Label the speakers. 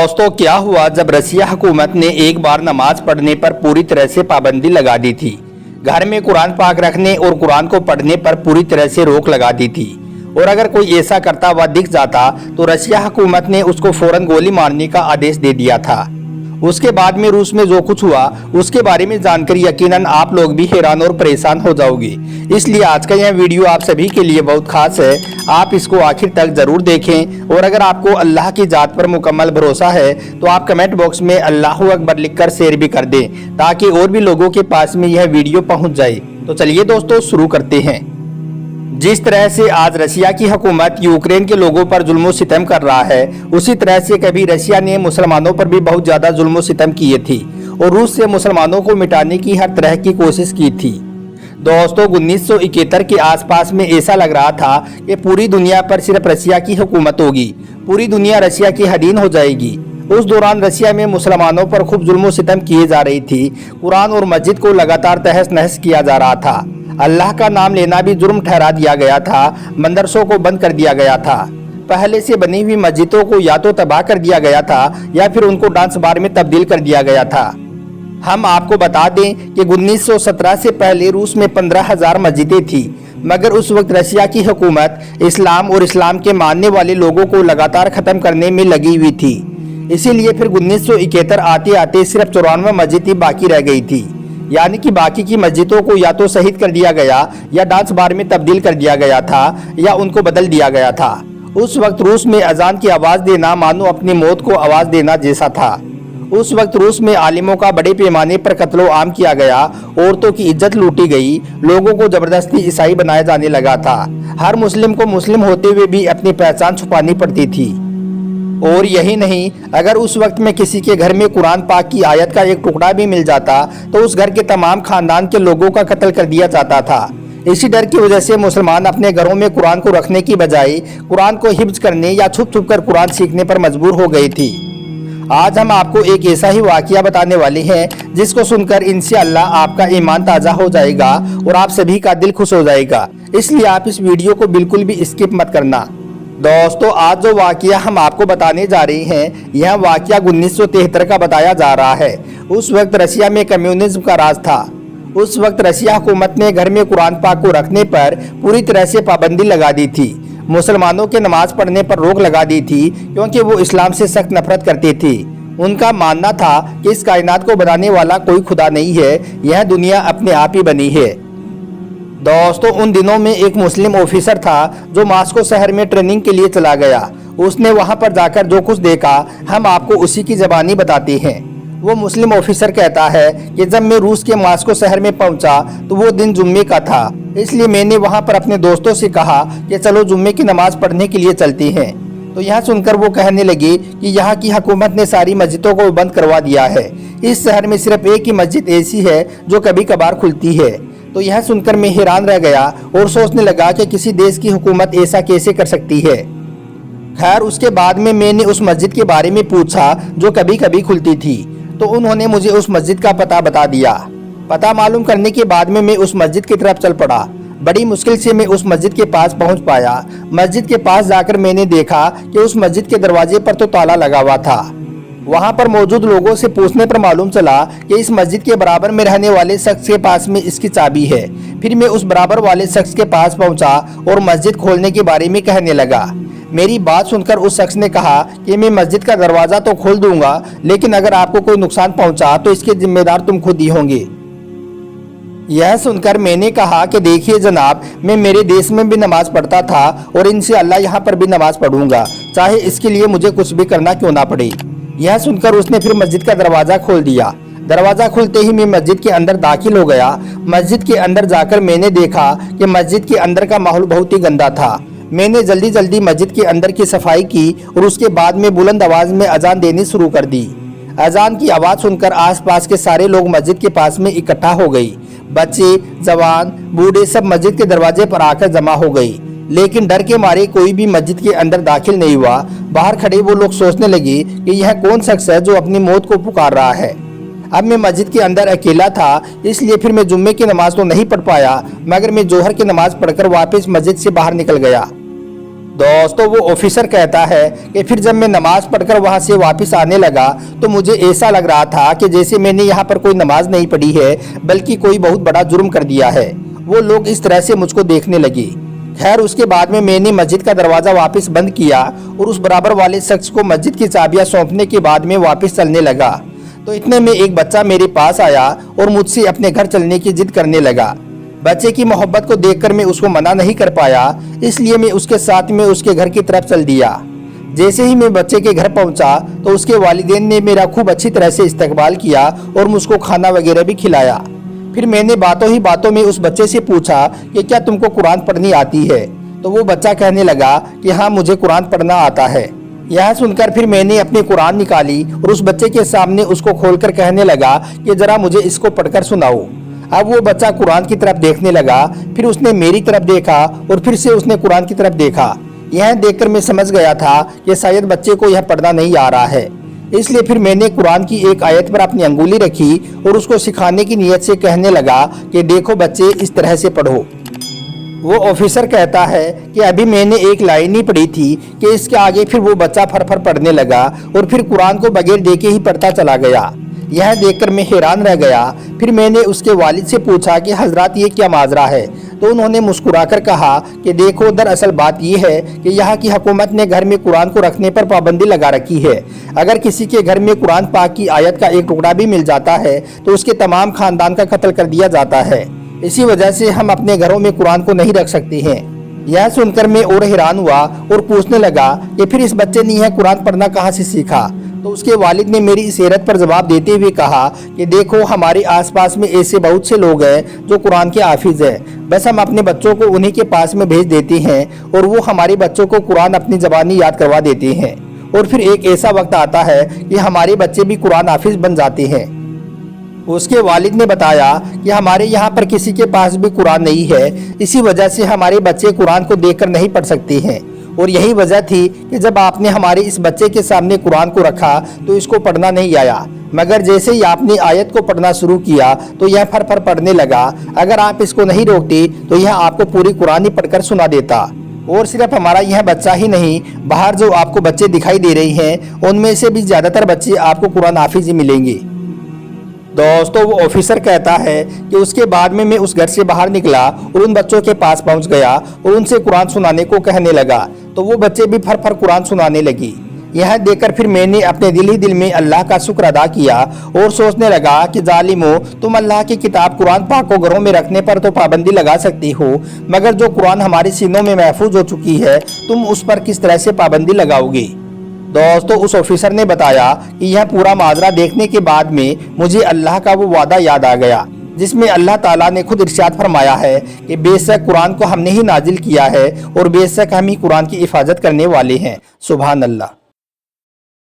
Speaker 1: दोस्तों, क्या हुआ जब रसिया हुकूमत ने एक बार नमाज पढ़ने पर पूरी तरह से पाबंदी लगा दी थी। घर में कुरान पाक रखने और कुरान को पढ़ने पर पूरी तरह से रोक लगा दी थी और अगर कोई ऐसा करता हुआ दिख जाता तो रसिया हुकूमत ने उसको फौरन गोली मारने का आदेश दे दिया था। उसके बाद में रूस में जो कुछ हुआ उसके बारे में जानकर यकीनन आप लोग भी हैरान और परेशान हो जाओगे। इसलिए आज का यह वीडियो आप सभी के लिए बहुत खास है। आप इसको आखिर तक जरूर देखें और अगर आपको अल्लाह की जात पर मुकम्मल भरोसा है तो आप कमेंट बॉक्स में अल्लाहू अकबर लिखकर शेयर भी कर दें ताकि और भी लोगों के पास में यह वीडियो पहुंच जाए। तो चलिए दोस्तों शुरू करते हैं। जिस तरह से आज रसिया की हुकूमत यूक्रेन के लोगों पर जुल्म सितम कर रहा है, उसी तरह से कभी रसिया ने मुसलमानों पर भी बहुत ज्यादा जुल्म सितम किए थी और रूस से मुसलमानों को मिटाने की हर तरह की कोशिश की थी। दोस्तों, 1971 के आसपास में ऐसा लग रहा था कि पूरी दुनिया पर सिर्फ रसिया की हुकूमत होगी, पूरी दुनिया रसिया की अधीन हो जाएगी। उस दौरान रसिया में मुसलमानों पर खूब जुल्म सितम किए जा रही थी। कुरान और मस्जिद को लगातार तहस नहस किया जा रहा था। अल्लाह का नाम लेना भी जुर्म ठहरा दिया गया था। मदरसों को बंद कर दिया गया था। पहले से बनी हुई मस्जिदों को या तो तबाह कर दिया गया था या फिर उनको डांस बार में तब्दील कर दिया गया था। हम आपको बता दें कि 1917 से पहले रूस में 15,000 मस्जिदें थी, मगर उस वक्त रसिया की हुकूमत इस्लाम और इस्लाम के मानने वाले लोगों को लगातार खत्म करने में लगी हुई थी। इसीलिए फिर 1971 आते आते सिर्फ 94 मस्जिदें बाकी रह गई थी, यानी कि बाकी की मस्जिदों को या तो शहीद कर दिया गया या डांस बार में तब्दील कर दिया गया था या उनको बदल दिया गया था। उस वक्त रूस में अजान की आवाज़ देना मानो अपनी मौत को आवाज़ देना जैसा था। उस वक्त रूस में आलिमों का बड़े पैमाने पर कत्लो आम किया गया, औरतों की इज्जत लूटी गई, लोगों को जबरदस्ती ईसाई बनाया जाने लगा था। हर मुस्लिम को मुस्लिम होते हुए भी अपनी पहचान छुपानी पड़ती थी। और यही नहीं, अगर उस वक्त में किसी के घर में कुरान पाक की आयत का एक टुकड़ा भी मिल जाता तो उस घर के तमाम खानदान के लोगों का कत्ल कर दिया जाता था। इसी डर की वजह से मुसलमान अपने घरों में कुरान को रखने की बजाय कुरान को हिफ्ज करने या छुप छुप कर कुरान सीखने पर मजबूर हो गई थी। आज हम आपको एक ऐसा ही वाकया बताने वाले हैं जिसको सुनकर इंशाअल्लाह आपका ईमान ताज़ा हो जाएगा और आप सभी का दिल खुश हो जाएगा। इसलिए आप इस वीडियो को बिल्कुल भी स्किप मत करना। दोस्तों, आज जो वाकया हम आपको बताने जा रहे हैं यह वाकया 1973 का बताया जा रहा है। उस वक्त रसिया में कम्युनिज्म का राज था। उस वक्त रसिया हुकूमत ने घर में कुरान पाक को रखने पर पूरी तरह से पाबंदी लगा दी थी। मुसलमानों के नमाज पढ़ने पर रोक लगा दी थी क्योंकि वो इस्लाम से सख्त नफरत करते थे। उनका मानना था कि इस कायनात को बनाने वाला कोई खुदा नहीं है, यह दुनिया अपने आप ही बनी है। दोस्तों, उन दिनों में एक मुस्लिम ऑफिसर था जो मास्को शहर में ट्रेनिंग के लिए चला गया। उसने वहां पर जाकर जो कुछ देखा हम आपको उसी की ज़बानी बताते हैं। वो मुस्लिम ऑफिसर कहता है कि जब मैं रूस के मास्को शहर में पहुंचा तो वो दिन जुम्मे का था, इसलिए मैंने वहां पर अपने दोस्तों से कहा कि चलो जुम्मे की नमाज पढ़ने के लिए चलते हैं। तो यह सुनकर वो कहने लगे कि यहाँ की हुकूमत ने सारी मस्जिदों को बंद करवा दिया है। इस शहर में सिर्फ एक ही मस्जिद ऐसी है जो कभी कभार खुलती है। तो यह सुनकर मैं हैरान रह गया और सोचने लगा कि किसी देश की हुकूमत ऐसा कैसे कर सकती है। खैर, उसके बाद में मैंने उस मस्जिद के बारे में पूछा जो कभी कभी खुलती थी, तो उन्होंने मुझे उस मस्जिद का पता बता दिया। पता मालूम करने के बाद में मैं उस मस्जिद की तरफ चल पड़ा। बड़ी मुश्किल से मैं उस मस्जिद के पास पहुंच पाया। मस्जिद के पास जाकर मैंने देखा कि उस मस्जिद के दरवाजे पर तो ताला लगा हुआ था। वहां पर मौजूद लोगों से पूछने पर मालूम चला कि इस मस्जिद के बराबर में रहने वाले शख्स के पास में इसकी चाबी है। फिर मैं उस बराबर वाले शख्स के पास पहुंचा और मस्जिद खोलने के बारे में कहने लगा। मेरी बात सुनकर उस शख्स ने कहा कि मैं मस्जिद का दरवाज़ा तो खोल दूंगा, लेकिन अगर आपको कोई नुकसान पहुंचा तो इसके जिम्मेदार तुम खुद ही होंगे। यह सुनकर मैंने कहा कि देखिए जनाब, मैं मेरे देश में भी नमाज पढ़ता था और इंशाअल्लाह यहाँ पर भी नमाज पढ़ूंगा, चाहे इसके लिए मुझे कुछ भी करना क्यों ना पड़े। यह सुनकर उसने फिर मस्जिद का दरवाज़ा खोल दिया। दरवाज़ा खुलते ही मैं मस्जिद के अंदर दाखिल हो गया। मस्जिद के अंदर जाकर मैंने देखा कि मस्जिद के अंदर का माहौल बहुत ही गंदा था। मैंने जल्दी जल्दी मस्जिद के अंदर की सफाई की और उसके बाद में बुलंद आवाज़ में अजान देनी शुरू कर दी। अजान की आवाज़ सुनकर आसपास के सारे लोग मस्जिद के पास में इकट्ठा हो गई। बच्चे, जवान, बूढ़े सब मस्जिद के दरवाजे पर आकर जमा हो गई, लेकिन डर के मारे कोई भी मस्जिद के अंदर दाखिल नहीं हुआ। बाहर खड़े वो लोग सोचने लगे कि यह कौन शख्स है जो अपनी मौत को पुकार रहा है। अब मैं मस्जिद के अंदर अकेला था, इसलिए फिर मैं जुम्मे की नमाज तो नहीं पढ़ पाया, मगर मैं जोहर की नमाज पढ़कर वापस मस्जिद से बाहर निकल गया। दोस्तों वो ऑफिसर कहता है कि फिर जब मैं नमाज पढ़कर वहां से वापस आने लगा तो मुझे ऐसा लग रहा था कि जैसे मैंने यहाँ पर कोई नमाज नहीं पढ़ी है बल्कि कोई बहुत बड़ा जुर्म कर दिया है। वो लोग इस तरह से मुझको देखने लगे। खैर उसके बाद में मैंने मस्जिद का दरवाजा वापस बंद किया और उस बराबर वाले शख्स को मस्जिद की चाबियां सौंपने के बाद में वापस चलने लगा तो इतने में एक बच्चा मेरे पास आया और मुझसे अपने घर चलने की जिद करने लगा। बच्चे की मोहब्बत को देखकर मैं उसको मना नहीं कर पाया, इसलिए मैं उसके साथ में उसके घर की तरफ चल दिया। जैसे ही मैं बच्चे के घर पहुंचा तो उसके वालिदैन ने मेरा खूब अच्छी तरह से इस्तकबाल किया और मुझको खाना वगैरह भी खिलाया। फिर मैंने बातों ही बातों में उस बच्चे से पूछा कि क्या तुमको कुरान पढ़नी आती है? तो वो बच्चा कहने लगा कि हाँ मुझे कुरान पढ़ना आता है। यह सुनकर फिर मैंने अपनी कुरान निकाली और उस बच्चे के सामने उसको खोलकर कहने लगा कि जरा मुझे इसको पढ़कर सुनाओ। अब वो बच्चा कुरान की तरफ देखने लगा, फिर उसने मेरी तरफ देखा और फिर से उसने कुरान की तरफ देखा। यह देखकर मैं समझ गया था कि शायद बच्चे को यह पढ़ना नहीं आ रहा है, इसलिए फिर मैंने कुरान की एक आयत पर अपनी अंगुली रखी और उसको सिखाने की नीयत से कहने लगा कि देखो बच्चे इस तरह से पढ़ो। वो ऑफिसर कहता है कि अभी मैंने एक लाइन ही पढ़ी थी कि इसके आगे फिर वो बच्चा फर पढ़ने लगा और फिर कुरान को बगैर देखे ही पढ़ता चला गया। यह देखकर मैं हैरान रह गया। फिर मैंने उसके वालिद से पूछा कि हजरत ये क्या माजरा है? तो उन्होंने मुस्कुराकर कहा कि देखो दरअसल बात ये है कि यहाँ की हुकूमत ने घर में कुरान को रखने पर पाबंदी लगा रखी है। अगर किसी के घर में कुरान पाक की आयत का एक टुकड़ा भी मिल जाता है तो उसके तमाम खानदान का कत्ल कर दिया जाता है। इसी वजह से हम अपने घरों में कुरान को नहीं रख सकते हैं। यह सुनकर मैं और हैरान हुआ और पूछने लगा कि फिर इस बच्चे ने यह कुरान पढ़ना कहाँ से सीखा? तो उसके वालिद ने मेरी इस हैरत पर जवाब देते हुए कहा कि देखो हमारे आसपास में ऐसे बहुत से लोग हैं जो कुरान के हाफिज हैं, बस हम अपने बच्चों को उन्हीं के पास में भेज देते हैं और वो हमारे बच्चों को कुरान अपनी ज़बानी याद करवा देते हैं और फिर एक ऐसा वक्त आता है कि हमारे बच्चे भी कुरान हाफिज बन जाते हैं। उसके वालिद ने बताया कि हमारे यहाँ पर किसी के पास भी कुरान नहीं है, इसी वजह से हमारे बच्चे कुरान को देखकर नहीं पढ़ सकते हैं और यही वजह थी कि जब आपने हमारे इस बच्चे के सामने कुरान को रखा तो इसको पढ़ना नहीं आया, मगर जैसे ही आपने आयत को पढ़ना शुरू किया तो यह फर पढ़ने लगा। अगर आप इसको नहीं रोकते तो यह आपको पूरी कुरान ही पढ़कर सुना देता। और सिर्फ हमारा यह बच्चा ही नहीं, बाहर जो आपको बच्चे दिखाई दे रहे हैं उनमें से भी ज़्यादातर बच्चे आपको कुरान हाफिज ही मिलेंगे। दोस्तों वो ऑफिसर कहता है कि उसके बाद में मैं उस घर से बाहर निकला और उन बच्चों के पास पहुंच गया और उनसे कुरान सुनाने को कहने लगा तो वो बच्चे भी फर कुरान सुनाने लगी। यह देखकर फिर मैंने अपने दिल ही दिल में अल्लाह का शुक्र अदा किया और सोचने लगा कि जालिमो, तुम अल्लाह की किताब कुरान पाक को घरों में रखने पर तो पाबंदी लगा सकती हो, मगर जो कुरान हमारे सीनों में महफूज हो चुकी है तुम उस पर किस तरह से पाबंदी लगाओगे? दोस्तों उस ऑफिसर ने बताया कि यह पूरा माजरा देखने के बाद में मुझे अल्लाह का वो वादा याद आ गया जिसमें अल्लाह ताला ने खुद इरशाद फरमाया है कि बेशक कुरान को हमने ही नाजिल किया है और बेशक हम ही कुरान की हिफाजत करने वाले हैं। सुभान अल्लाह।